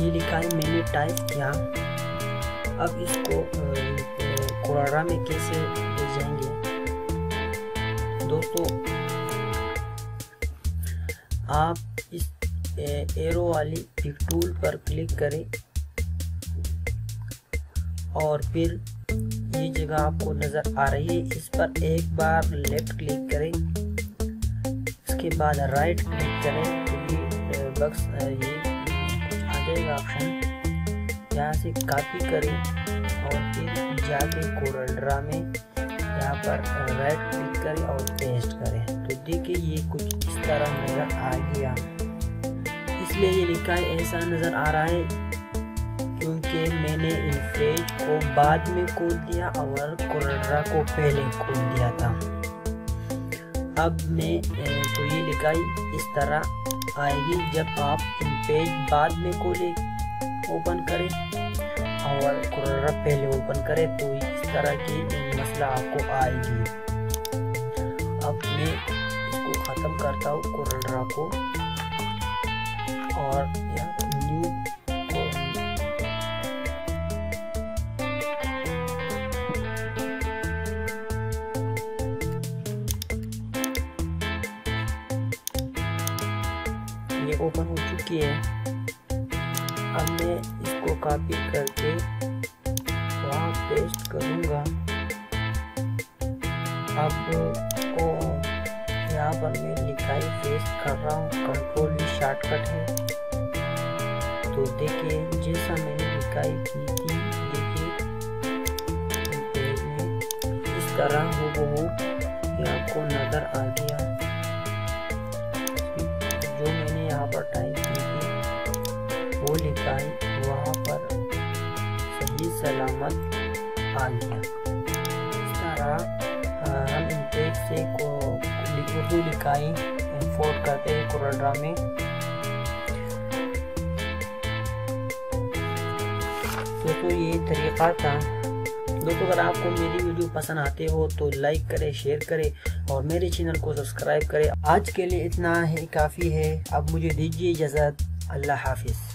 ये लिखा है मैंने टाइप किया। अब इसको कोरेलड्रॉ में कैसे ले जाएंगे दोस्तों, आप इस एरो वाली पिक टूल पर क्लिक करें और फिर ये जगह आपको नज़र आ रही है, इस पर एक बार लेफ्ट क्लिक करें, इसके बाद राइट क्लिक करें तो ये बक्स ये आ जाएगा ऑप्शन, यहाँ से कॉपी करें और फिर जाके कोरेलड्रॉ में यहाँ पर राइट क्लिक करें और पेस्ट करें। तो देखिए ये कुछ इस तरह नज़र आ गया। इसलिए ये लिखा है ऐसा नज़र आ रहा है क्योंकि मैंने इनपेज को बाद में खोल दिया और कोरेलड्रॉ को पहले खोल दिया था। अब मैं तो ये लिखाई इस तरह आएगी जब आप इनपेज बाद में खोले ओपन करें और कोरेलड्रॉ पहले ओपन करें, तो इस तरह की मसला आपको आएगी। अब मैं इसको ख़त्म करता हूँ कोरेलड्रॉ को और न्यू ये ओपन हो चुकी है। अब मैं इसको कॉपी करके वहाँ पेस्ट करूँगा। अब को यहाँ पर मैं लिखाई पेस्ट कर रहा हूँ, कंट्रोल भी शॉर्टकट है। तो देखिए जैसा मैंने लिखाई की थी, देखिए पेज में इस तरह हूबहू ये आपको नज़र आ गया। जो मैंने यहाँ पर टाइप की थी वो लिखाई वहाँ पर सही सलामत आ गया। इस तरह हम इनपेज से उर्दू लिखाई इंपोर्ट करते हैं कोरेलड्रॉ में। दोस्तों ये तरीक़ा था। दोस्तों अगर आपको मेरी वीडियो पसंद आते हो तो लाइक करें, शेयर करें और मेरे चैनल को सब्सक्राइब करें। आज के लिए इतना ही काफ़ी है। अब मुझे दीजिए इजाज़त। अल्लाह हाफिज़।